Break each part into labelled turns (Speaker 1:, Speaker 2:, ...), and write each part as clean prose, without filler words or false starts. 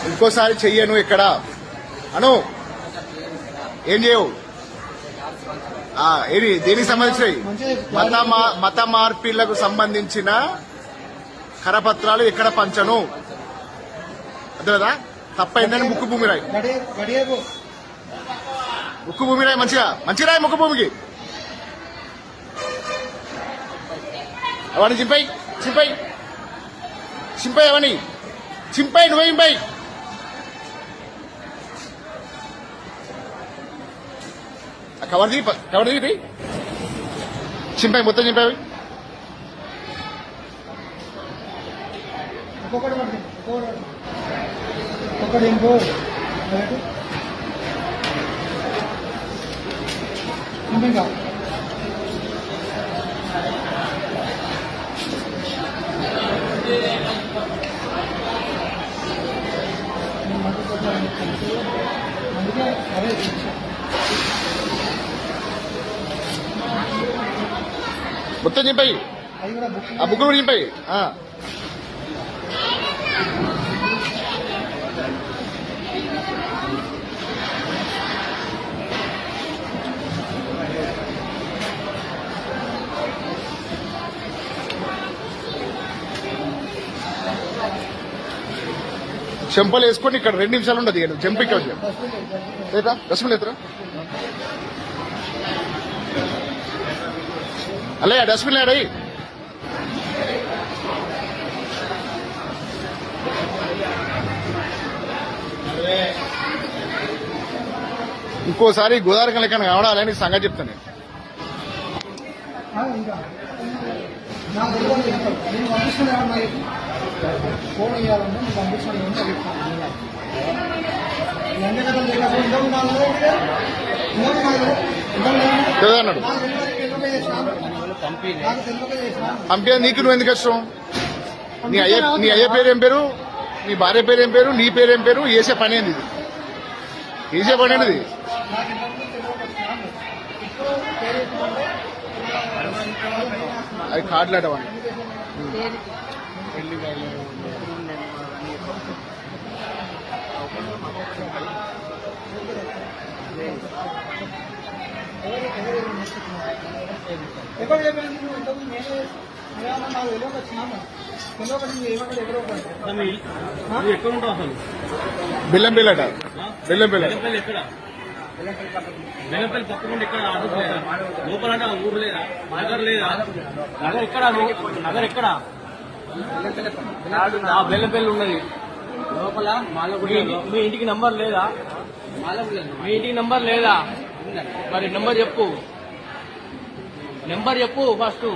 Speaker 1: ఇంకోసారి చెయ్యను ఇక్కడ అను ఏం చేయవు ఏది దేనికి సంబంధించినవి మత మార్పిళ్లకు సంబంధించిన కరపత్రాలు ఎక్కడ పంచను అంతే కదా తప్పైందని ముక్కు భూమి రాయి ముక్కు భూమి రాయి మంచిగా రాయి ముక్కు భూమికి అవన్నీ చింపై అవన్నీ నువ్వే కవర్ దిగి చింపాయి మొత్తం చింపాయి మొత్తం చింపాయి ఆ బుక్ కూడా చింపాయి చెంపలు వేసుకొని ఇక్కడ 2 నిమిషాలు ఉండదు జంప్ ఇక్కడ లేదా రసములు ఎత్తరా అలా డస్ట్బిన్ లేడయి ఇంకోసారి గోదావరి లెక్కన కావడాలని సంగతి చెప్తాను అన్నాడు పంపే నీకు నువ్వు ఎందుకు వచ్చావు నీ అయ్య పేరు ఏం పేరు నీ భార్య పేరు ఏం పేరు నీ పేరు ఏం పేరు వేసే పని ఏంది వేసే పని ఏంటిది అది కార్డులాటవా బెల్లంపల్లి
Speaker 2: బెల్లంపల్లి పక్కకుండా ఇక్కడ లోపల ఊరు లేదా నగర్ లేదా నగర్ ఎక్కడ నగర్ ఎక్కడ బెల్లంపల్లి ఉన్నది లోపల మీ ఇంటికి నంబర్ లేదా మీ ఇంటికి నంబర్ లేదా మరి నెంబర్ చెప్పు ఫస్ట్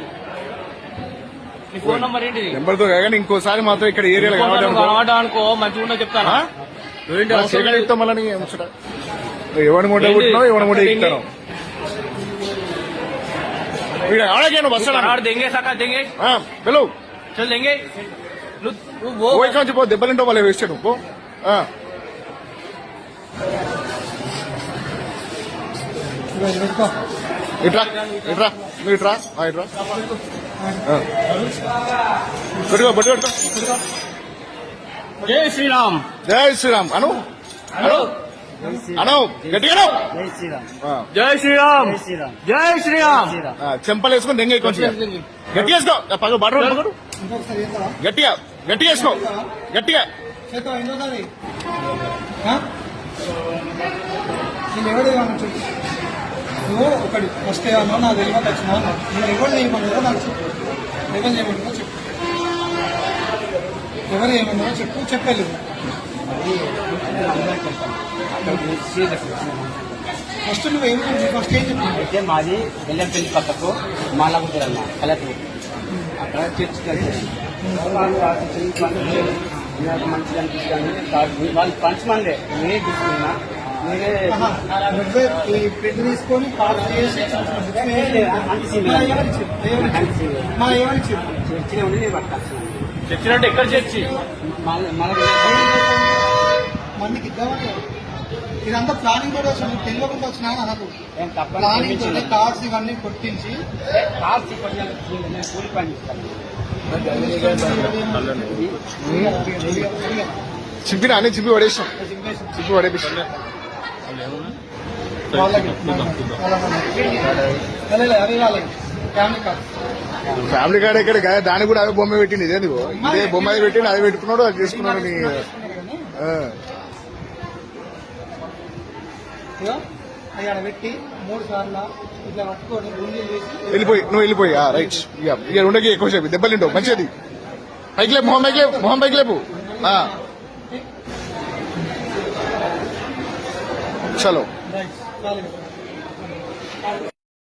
Speaker 2: నీ ఫోన్ నంబర్ ఏంటిది
Speaker 1: నెంబర్తో కానీ ఇంకోసారి మాత్రం ఇక్కడ ఏరియాలో
Speaker 2: కనబడ్డా అనుకో మంచిగా ఉన్నా చెప్తానా
Speaker 1: చెప్తాం మళ్ళీ ఎవరి మూట కుట్టినావు ఎవరి మూట ఎక్కుతాను బస్
Speaker 2: దెంగే సకా దెంగే
Speaker 1: పిలువు
Speaker 2: చల్ దెంగే
Speaker 1: నువ్వు పో దెబ్బలింటో వాళ్ళు వేస్తాడు పో ఇట్రా నువ్వు ఇట్రా బట్టి
Speaker 2: జై శ్రీరామ్
Speaker 1: అను గట్టిగా
Speaker 2: జై శ్రీరామ్ జై శ్రీరామ్
Speaker 1: చెంపలు వేసుకొని దెంగ గట్టిగా వేసుకో బట్ట గట్టిగా వేసుకో గట్టిగా
Speaker 3: నువ్వు ఒకటి ఫస్ట్ ఏమన్నా నా తెలియక వచ్చినా నేను ఎవరు చేయమన్నారో నాకు చెప్పు ఎవరు చేయమన్నారో చెప్పు ఎవరు ఏమన్నారో చెప్పలేదు ఫస్ట్ నువ్వేమి ఫస్ట్ ఏం చెప్పు
Speaker 4: అయితే మాది బెల్లంపల్లి పక్కకు మాలాగుంటారన్న కలెక్టర్ అక్కడ చర్చ్ మంచిగా అనిపిస్తుంది వాళ్ళు పంచమందే నేనే తీసుకున్నా
Speaker 3: నువ్వే ఈ ప్రింట్ తీసుకొని పాస్ చేసి
Speaker 2: చర్చినట్టు ఎక్కడ చర్చి
Speaker 3: మందికి ఇద్దామని ఇదంతా ప్లానింగ్ కూడా అసలు తెలియకుండా వచ్చినా నాకు ప్లానింగ్ తోనే కార్డ్స్ ఇవన్నీ కొట్టించి
Speaker 4: కూలి పని
Speaker 1: చింపినా అన్ని చింపి పడేసాం చింపి పడేపిస్తాం
Speaker 3: వాళ్ళకి అవి వాళ్ళకి ఫ్యామిలీ కార్డ్
Speaker 1: ఫ్యామిలీ కార్డ్ ఎక్కడ కాదు, దానికి కూడా అదే బొమ్మ పెట్టింది. ఇదే ఇదే బొమ్మ అది పెట్టింది, అది పెట్టుకున్నాడు, అది చేసుకున్నాడు. నీ ఆ.
Speaker 3: ఇగో అది ఆడ పెట్టి 3 సార్లు ఇట్లా పట్టుకొని గుండెలు వేసి
Speaker 1: నువ్వు వెళ్ళిపోయి రైట్. ఇక ఉండకి ఎక్కువసేపు దెబ్బలు తింటావు. మంచిది. పైకి లేపు, మొహం పైకి లేపు, మొహం పైకి లేపు. చలో
Speaker 3: రైట్ చాలు